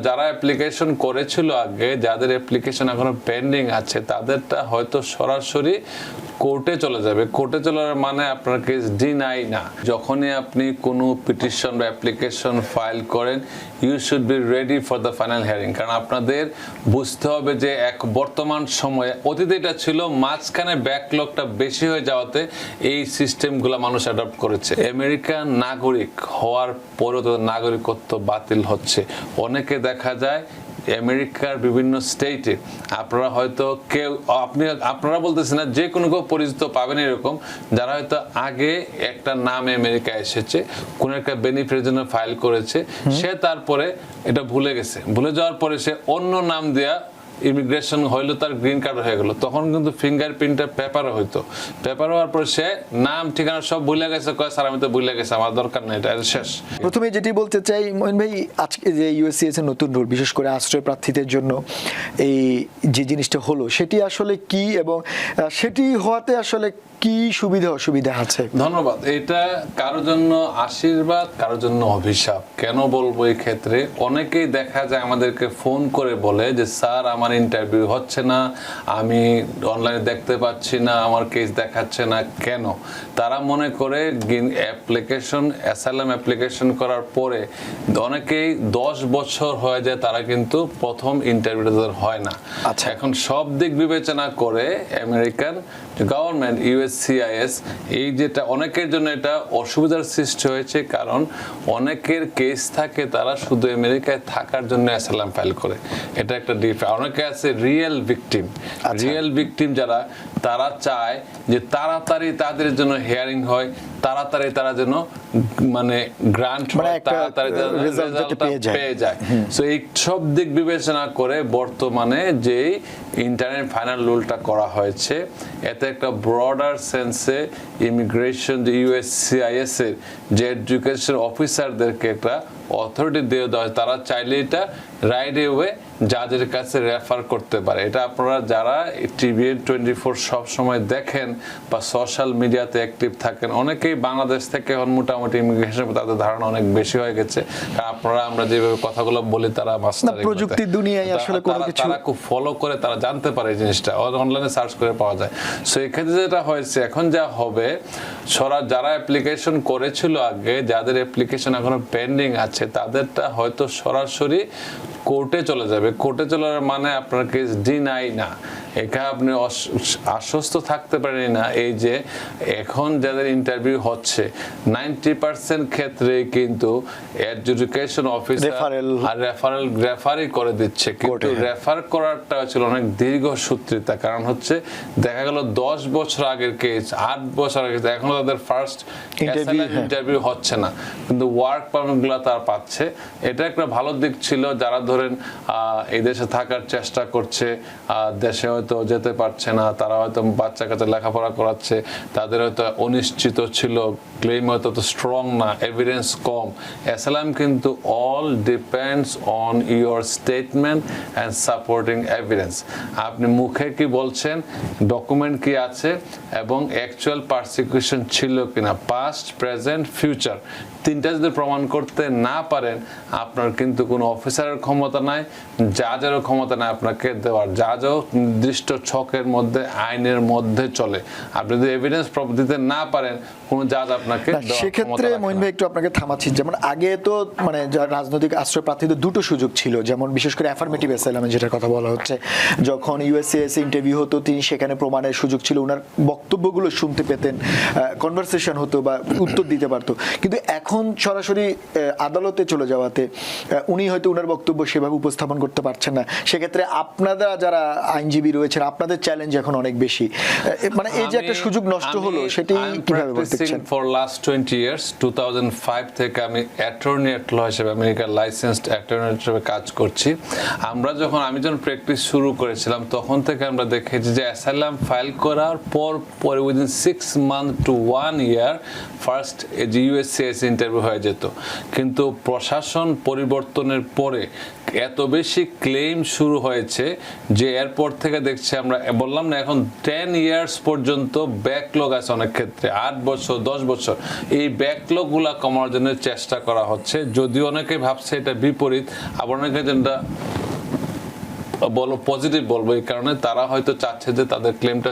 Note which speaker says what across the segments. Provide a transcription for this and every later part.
Speaker 1: যারা অ্যাপ্লিকেশন করেছিল আগে, যাদের অ্যাপ্লিকেশন এখনো পেন্ডিং আছে, তাদেরটা হয়তো সরাসরি কোর্টে চলে যাবে। কোর্টে চলার মানে আপনার কেস ডিনাই না। যখনই আপনি কোনো পিটিশন বা অ্যাপ্লিকেশন ফাইল করেন, you should be ready for the final hearing. কারণ আপনাদের বুঝতে হবে যে বর্তমান সময়ে, অতীতে এটা ছিল, মাঝখানে ব্যাকলগটা বেশি হয়ে যাওয়াতে এই সিস্টেমগুলো মানুষ অ্যাডপ্ট করেছে। আমেরিকান নাগরিক হওয়ার পরেও তো নাগরিকত্ব বাতিল হচ্ছে। অনেকে দেখা যায় আমেরিকার বিভিন্ন স্টেটে, আপনারা হয়তো আপনারা বলতেছেন না, যে কোনো কেউ পরিচিত পাবেন এরকম, যারা হয়তো আগে একটা নামে আমেরিকা এসেছে, কোন একটা বেনিফিটের জন্য ফাইল করেছে, সে তারপরে এটা ভুলে গেছে। ভুলে যাওয়ার পরে সে অন্য নাম দেয়া ইমিগ্রেশন হইলো, তার গ্রিন কার্ড হয়ে গেল। তখন কিন্তু ফিঙ্গারপ্রিন্টটা পেপারে হইতো। পেপার হওয়ার পরে সে নাম ঠিকানা সব ভুলে গেছে, কয় স্যার আমি তো ভুলে গেছি, আমার দরকার নেই, এটা শেষ।
Speaker 2: প্রথমে যেটি বলতে চাই মঈন ভাই, আজকে যে ইউএসসিএস এর নতুন রুল, বিশেষ করে আশ্রয় প্রার্থীদের জন্য এই যে জিনিসটা হলো, সেটি আসলে কি এবং সেটি হওয়াতে আসলে কি সুবিধা অসুবিধা আছে?
Speaker 1: ধন্যবাদ। এটা কারোর জন্য আশীর্বাদ, কারোর জন্য অভিশাপ। কেন বলবো? এই ক্ষেত্রে অনেকেই দেখা যায় আমাদেরকে ফোন করে বলে যে স্যার আমার ইন্টারভিউ হচ্ছে না, আমি অনলাইনে দেখতে পাচ্ছি না, আমার কেস দেখাচ্ছে না। কেন? তারা মনে করে অ্যাপ্লিকেশন, অ্যাসাইলাম অ্যাপ্লিকেশন করার পরে অনেকেই 10 বছর হয়ে যায়, তারা কিন্তু প্রথম ইন্টারভিউটা তাদের হয় না।
Speaker 2: আচ্ছা,
Speaker 1: এখন সব দিক বিবেচনা করে আমেরিকান গভর্নমেন্ট, ইউএসসিআইএস, এই যেটা অনেকের জন্য এটা অসুবিধার সৃষ্টি হয়েছে। কারণ অনেকের কেস থাকে, তারা শুধু আমেরিকায় থাকার জন্য অ্যাসাইলাম ফাইল করে। এটা একটা অনেকে আছে রিয়েল ভিকটিম। রিয়েল ভিকটিম যারা, তারা চায় যে তাড়াতাড়ি তাদের জন্য হিয়ারিং হয়, তাড়াতাড়ি তারা যেন মানে গ্রান্ট তাড়াতাড়ি পেয়ে যায়। সো এই সব দিক বিবেচনা করে বর্তমানে যে ইন্টারনেট ফাইনাল রুলটা করা হয়েছে, এতে একটা ব্রডার সেন্সে ইমিগ্রেশন, যে ইউএসসিআইএস এর যে এডুকেশন অফিসারদেরকে একটা অথরিটি দিয়ে দেওয়া হয়, তারা চাইলে এটা রাইট ওয়ে জাজের কাছে রেফার করতে পারে। এটা আপনারা যারা টিভিএন 24 সব সময় দেখেন বা সোশ্যাল মিডিয়াতে অ্যাক্টিভ থাকেন, অনেকেই বাংলাদেশ থেকে এখন মোটামুটি ইমিগ্রেশন, তাদের ধারণা অনেক বেশি হয়ে গেছে। আপনারা আমরা যেভাবে কথাগুলো বলি, তারা
Speaker 2: প্রযুক্তির দুনিয়ায় আসলে কোনো কিছু
Speaker 1: তারা খুব ফলো করে, তারা জানতে পারে এই জিনিসটা, অনলাইনে সার্চ করে পাওয়া যায়। সো এক্ষেত্রে যেটা হয়েছে, এখন যা হবে, যারা অ্যাপ্লিকেশন করেছিল আগে, যাদের অ্যাপ্লিকেশন এখনো পেন্ডিং আছে, তাদেরটা হয়তো সরাসরি কোর্টে চলে যাবে। কোর্টে চলার মানে আপনার কেস ডিনাই না। এখানে আপনি আশ্বস্ত থাকতে পারেন না, এই যে এখন যাদের ইন্টারভিউ হচ্ছে 90% ক্ষেত্রে কিন্তু এডুকেশন অফিসার আর রেফারই করে দিচ্ছে। কিন্তু রেফার করারটা ছিল অনেক দীর্ঘসূত্রিতা। কারণ হচ্ছে দেখা গেল 10 বছর আগের কেস, 8 বছর আগের, এখনো তাদের ফার্স্ট ইন্টারভিউ হচ্ছে না, কিন্তু ওয়ার্ক পারমিট গুলা তার পাচ্ছে। এটা একটা ভালো দিক ছিল। যারা ধরেন এই দেশে থাকার চেষ্টা করছে, দেশে হয়তো যেতে পারছে না, তারা হয়তো বাচ্চা কাচ্চা লেখাপড়া করাচ্ছে, তাদের হয়তো অনিশ্চিত ছিল, ক্লেম হয়তো স্ট্রং না, এভিডেন্স কম। অ্যাসাইলাম কিন্তু all depends on your statement and supporting evidence. আপনি মুখে কি বলছেন, ডকুমেন্ট কি আছে, এবং অ্যাকচুয়াল পারসিকিউশন ছিল কিনা, পাস্ট, প্রেজেন্ট, ফিউচার, তিনটা যদি প্রমাণ করতে না পারেন, আপনার কিন্তু কোনো অফিসারের ক্ষমতা নাই, জাজেরও ক্ষমতা নাই আপনাকে দেওয়ার। জাজও নির্দিষ্ট ছকের মধ্যে, আইনের মধ্যে চলে। আপনি যদি এভিডেন্স দিতে না পারেন, কোন জাজ আপনাকে দেওয়ার ক্ষমতা রাখে না।
Speaker 2: সেক্ষেত্রে মঈন ভাই একটু আপনাকে থামাচ্ছি, যেমন আগে তো মানে রাজনৈতিক আশ্রয় প্রার্থীদের দুটো সুযোগ ছিল, যেমন বিশেষ করে অ্যাফার্মেটিভ অ্যাসাইলামে যেটার কথা বলা হচ্ছে, যখন ইউএসসিএস ইন্টারভিউ হতো, তিনি সেখানে প্রমাণের সুযোগ ছিল, ওনার বক্তব্যগুলো শুনতে পেতেন, কনভারসেশন হতো বা উত্তর দিতে পারতো। কিন্তু এখন সরাসরি আদালতে চলে যাওয়াতে উনি হয়তো ওনার বক্তব্য সেভাবে উপস্থাপন করতে পারছেন না। সেক্ষেত্রে আপনারা যারা আইনজীবী রয়েছেন, আপনাদের চ্যালেঞ্জ এখন অনেক বেশি। মানে এই যে একটা সুযোগ নষ্ট হলো, সেটি কিভাবে বলতেছেন?
Speaker 1: ফর লাস্ট 20 ইয়ার্স, 2005 থেকে আমি অ্যাটর্নি এট ল হিসেবে, আমেরিকার লাইসেন্সড অ্যাটর্নি হিসেবে কাজ করছি। আমি যখন প্র্যাকটিস শুরু করেছিলাম, তখন থেকে আমরা দেখেছি যে অ্যাসাইলাম ফাইল করার পরে within 6 month to 1 year first USCIS interview হয়ে যেত। কিন্তু প্রশাসন পরিবর্তনের পরে এত বেশি ক্লেম শুরু হয়েছে যে এরপর থেকে দেখছি আমরা, বললাম না এখন 10 ইয়ার্স পর্যন্ত ব্যাকলগ আছে অনেক ক্ষেত্রে, 8 বছর 10 বছর, এই ব্যাকলগ গুলা কমানোর জন্য চেষ্টা করা হচ্ছে। যদিও অনেকে ভাবছে এটা বিপরীত, আবার অনেকে যেটা বলো পজিটিভ বলবো, এই কারণে তারা হয়তো চাচ্ছে যে তাদের ক্লেমটা,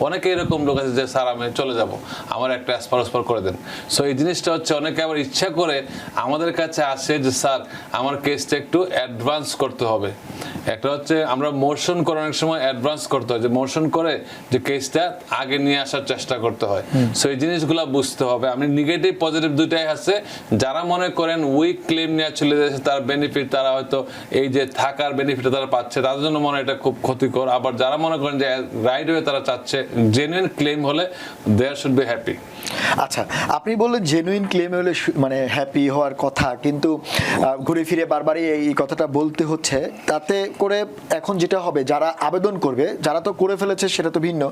Speaker 1: অনেকে এরকম লোক আছে যে স্যার আমি চলে যাব, আমার একটা অ্যাসপার করে দেন। সো এই জিনিসটা হচ্ছে অনেকে আবার ইচ্ছা করে আমাদের কাছে আসে যে স্যার আমার কেসটা একটু অ্যাডভান্স করতে হবে। একটা হচ্ছে আমরা মোশন করে অনেক সময় অ্যাডভান্স করতে হয়, যে মোশন করে যে কেসটা আগে নিয়ে আসার চেষ্টা করতে হয়। সো এই জিনিসগুলো বুঝতে হবে। আমি নেগেটিভ পজিটিভ দুইটাই আছে। যারা মনে করেন উইক ক্লেম নিয়ে চলে যাচ্ছে তার বেনিফিট, তারা হয়তো এই যে থাকার বেনিফিট তারা পাচ্ছে, তাদের জন্য মনে হয় এটা খুব ক্ষতিকর। আবার যারা মনে করেন যে রাইট ওয়ে তারা চাচ্ছে, জেনুইন ক্লেম হলে দেয়ার শুড বি হ্যাপি।
Speaker 2: আচ্ছা, আপনি বললেন জেনুইন ক্লেম হলে মানে হ্যাপি হওয়ার কথা, কিন্তু ঘুরে ফিরে বারবারই এই কথাটা বলতে হচ্ছে। তাতে করে এখন যেটা হবে, যারা আবেদন করবে, যারা তো করে ফেলেছে সেটা তো ভিন্ন,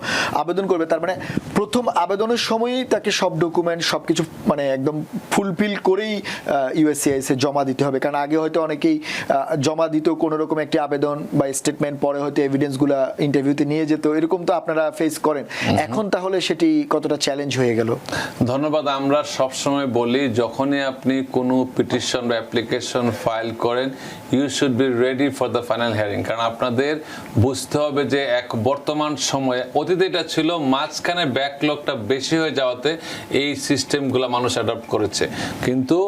Speaker 2: আবেদন করবে তার মানে প্রথম আবেদনের সময়ই তাকে সব ডকুমেন্ট সবকিছু মানে একদম ফুলফিল করেই ইউএসসিআইএস জমা দিতে হবে। কারণ আগে হয়তো অনেকেই জমা দিত কোনো রকম একটি আবেদন বা স্টেটমেন্ট, পরে হয়তো এভিডেন্সগুলো ইন্টারভিউতে নিয়ে যেত, এরকম তো আপনারা ফেস করেন। এখন তাহলে সেটি কতটা চ্যালেঞ্জ হয়ে গেল?
Speaker 1: ধন্যবাদ। আমরা সবসময় বলি যখনই আপনি কোনো পিটিশন বা অ্যাপ্লিকেশন ফাইল করেন, you should be ready for the final hearing. কারণ আপনাদের বুঝতে হবে যে বর্তমান সময়ে, অতীতে এটা ছিল মাঝখানে ব্যাকলগটা বেশি হয়ে যাওয়াতে এই সিস্টেমগুলো মানুষ অ্যাডপ্ট করেছে। কিন্তু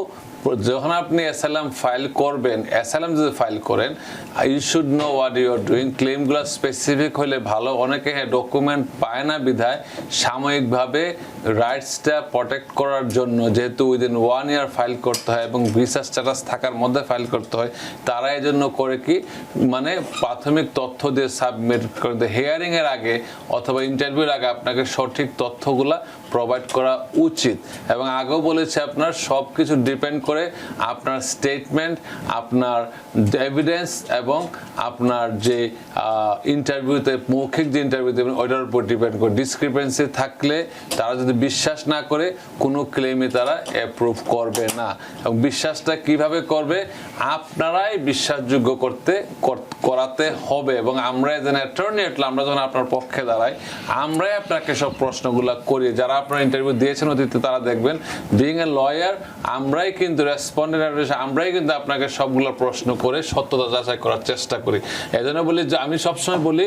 Speaker 1: যখন আপনি অ্যাসাইলাম ফাইল করবেন, অ্যাসাইলাম যদি ফাইল করেন, you should know what you are doing. ক্লেমগুলো স্পেসিফিক হলে ভালো। অনেকে ডকুমেন্ট পায় না বিধায় সাময়িকভাবে রাইটসটা প্রোটেক্ট করার জন্য, যেহেতু উইদিন 1 ইয়ার ফাইল করতে হয় এবং ভিসা স্ট্যাটাস থাকার মধ্যে ফাইল করতে হয়, তারা এই জন্য করে কি মানে প্রাথমিক তথ্য দিয়ে সাবমিট করে। হিয়ারিং এর আগে অথবা ইন্টারভিউর আগে আপনাকে সঠিক তথ্যগুলা প্রোভাইড করা উচিত। এবং আগেও বলেছে আপনার সব কিছু ডিপেন্ড করে আপনার স্টেটমেন্ট, আপনার এভিডেন্স এবং আপনার যে ইন্টারভিউতে মৌখিক যে ইন্টারভিউ দেবেন ওইটার উপর ডিপেন্ড করে। ডিসক্রিপেন্সি থাকলে তারা যদি বিশ্বাস না করে কোনো ক্লেমে তারা অ্যাপ্রুভ করবে না। এবং বিশ্বাসটা কিভাবে করবে? আপনারাই বিশ্বাসযোগ্য করাতে হবে। এবং আমরা এজ অ্যান অ্যাটর্নি আমরা যখন আপনার পক্ষে দাঁড়াই, আমরাই আপনাকে সব প্রশ্নগুলো করি। যারা আপনারা ইন্টারভিউ দিয়েছেন অতীতে তারা দেখবেন, বিইং এ লয়ার আমরাই কিন্তু রেসপন্ডেন্ট, আমরাই কিন্তু আপনাকে সবগুলো প্রশ্ন করে সত্যতা যাচাই করার চেষ্টা করি। এই জন্য বলি যে আমি সবসময় বলি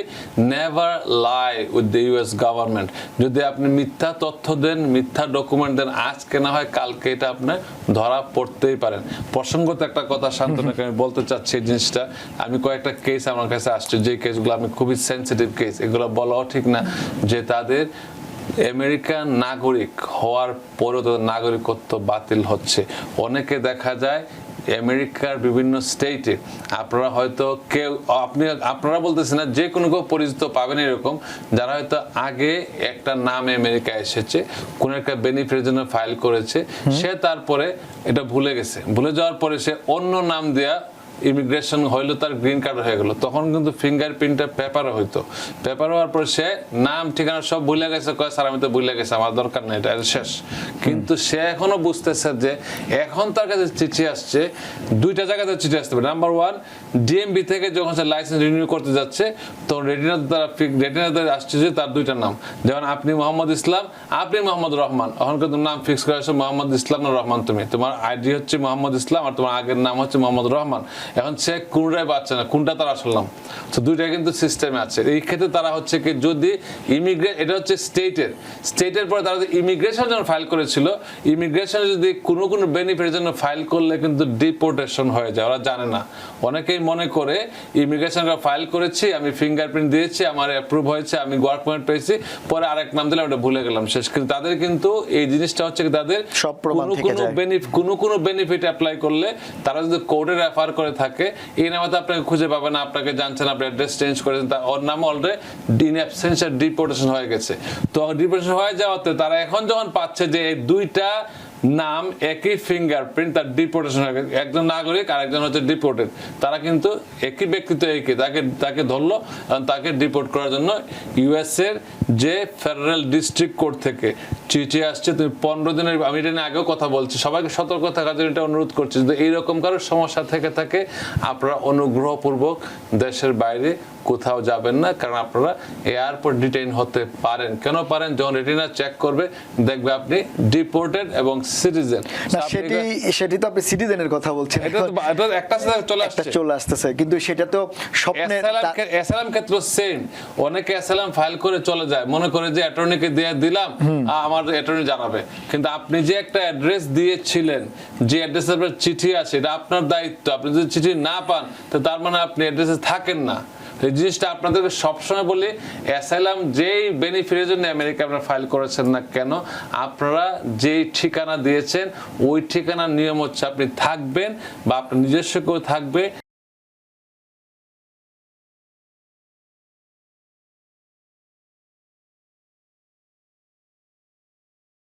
Speaker 1: never lie with the US government. যদি আপনি মিথ্যা তথ্য দেন, মিথ্যা ডকুমেন্ট দেন, আজকে না হয় কালকে এটা আপনি ধরা পড়তেই পারেন। প্রসঙ্গত একটা কথা শান্তনাকে আমি বলতে চাচ্ছি, এই জিনিসটা আমি কয়েকটা কেস আমার কাছে আসছে, যে কেসগুলো আমি খুবই সেন্সিটিভ কেস, এগুলো বলাও ঠিক না, যে তাদের আমেরিকান নাগরিক হওয়ার পরও তাদের নাগরিকত্ব বাতিল হচ্ছে। অনেকে দেখা যায় আমেরিকার বিভিন্ন স্টেটে, আপনারা হয়তো আপনারা বলতেছেন না, যে কোনো কেউ পরিচিত পাবেন এরকম, যারা হয়তো আগে একটা নাম আমেরিকা এসেছে, কোন একটা বেনিফিটের জন্য ফাইল করেছে, সে তারপরে এটা ভুলে গেছে, ভুলে যাওয়ার পরে সে অন্য নাম দেয়া ইমিগ্রেশন হইলো, তার গ্রিন কার্ড হয়ে গেল। তখন কিন্তু ফিঙ্গারপ্রিন্টটা পেপারে হইতো, পেপার হওয়ার পর সে নাম ঠিকানা সব ভুলে গেছে, কয় স্যার আমি তো ভুলে গেছি, আমার দরকার নেই, এটা শেষ। কিন্তু সে এখনো বুঝতেছে যে এখন তার কাছে চিঠি আসছে, দুইটা জায়গাতে চিঠি আসতে পারে। নাম্বার 1, ডিএমবি থেকে যখন সে লাইসেন্স রিনিউ করতে যাচ্ছে, তখন রেটিনাতে আসছে যে তার দুইটা নাম, যেমন আপনি মোহাম্মদ ইসলাম, আপনি মোহাম্মদ রহমান। এখন কিন্তু নাম ফিক্স করে আসছে মোহাম্মদ ইসলাম না রহমান, তুমি তোমার আইডি হচ্ছে মোহাম্মদ ইসলাম আর তোমার আগের নাম হচ্ছে মোহাম্মদ রহমান। এখন সে কোনটাই পাচ্ছে না, কোনটা তার আসল নাম। তো দুইটা কিন্তু সিস্টেমে আছে। এই ক্ষেত্রে তারা হচ্ছে কি, যদি এটা হচ্ছে স্টেটের পরে তারা ইমিগ্রেশন যখন ফাইল করেছিল, ইমিগ্রেশনে যদি কোনো বেনিফিটের জন্য ফাইল করলে কিন্তু ডিপোর্টেশন হয়ে যায়, ওরা জানে না। অনেকেই মনে করে ইমিগ্রেশন ফাইল করেছি, আমি ফিঙ্গারপ্রিন্ট দিয়েছি, আমার অ্যাপ্রুভ হয়েছে, আমি ওয়ার্ক পারমিট পেয়েছি, পরে আরেক নাম দিলাম, ওটা ভুলে গেলাম, শেষ। কিন্তু তাদের কিন্তু এই জিনিসটা হচ্ছে তাদের কোনো বেনিফিট অ্যাপ্লাই করলে তারা যদি কোর্টে রেফার করে থাকে, এই নামে তো আপনাকে খুঁজে পাবে না, আপনাকে জানছেন, আপনি অ্যাড্রেস চেঞ্জ করেছেন, ওর নাম অলরেডি ইন অ্যাবসেন্স ডিপোর্টেশন হয়ে গেছে। তো ডিপোর্টেশন হয়ে যাওয়াতে তারা এখন যখন পাচ্ছে যে এই দুইটা নাম একই ফিঙ্গারপ্রিন্ট, তার ডিপোর্টেশন হয়ে গেছে, একজন নাগরিক আর একজন হচ্ছে ডিপোর্টেড, তারা কিন্তু একই ব্যক্তিত্ব, তাকে ধরলো এবং তাকে ডিপোর্ট করার জন্য ইউএস এর যে ফেডারেল ডিস্ট্রিক্ট কোর্ট থেকে চিঠি আসছে, তুমি 15 দিনের, আমি এটা নিয়ে আগেও কথা বলছি, সবাইকে সতর্ক থাকার জন্য এটা অনুরোধ করছি, যদি এইরকম কারো সমস্যা থেকে থাকে আপনারা অনুগ্রহপূর্বক দেশের বাইরে কোথাও যাবেন না, কারণ আপনারা এয়ারপোর্ট ডিটেইন হতে পারেন। কেন পারেন? যখন রেটিনা চেক করবে দেখবে আপনি ডিপোর্টেড এবং সিটিজেন।
Speaker 2: সেটি তো আপনি সিটিজেনের কথা বলছেন,
Speaker 1: এটা একটা
Speaker 2: চলে আসতেছে, কিন্তু সেটা তো স্বপ্নে।
Speaker 1: অ্যাসাইলাম ক্ষেত্রে সেম, অনেকে অ্যাসাইলাম ফাইল করে চলে যায়, মনে করে যে অ্যাটর্নিকে দিয়ে দিলাম, আমার অ্যাটর্নি জানাবে, কিন্তু আপনি যে একটা অ্যাড্রেস দিয়েছিলেন, যে অ্যাড্রেসের উপর চিঠি আছে, এটা আপনার দায়িত্ব। আপনি যদি চিঠি না পান তো তার মানে আপনি অ্যাড্রেসে থাকেন না। এই জিনিসটা আপনাদেরকে সবসময় বলি, অ্যাসাইলাম যেই বেনিফিটের জন্য আমেরিকা আপনারা ফাইল করেছেন না কেন, আপনারা যেই ঠিকানা দিয়েছেন ওই ঠিকানার নিয়ম হচ্ছে আপনি থাকবেন বা আপনার নিজস্ব কেউ থাকবে।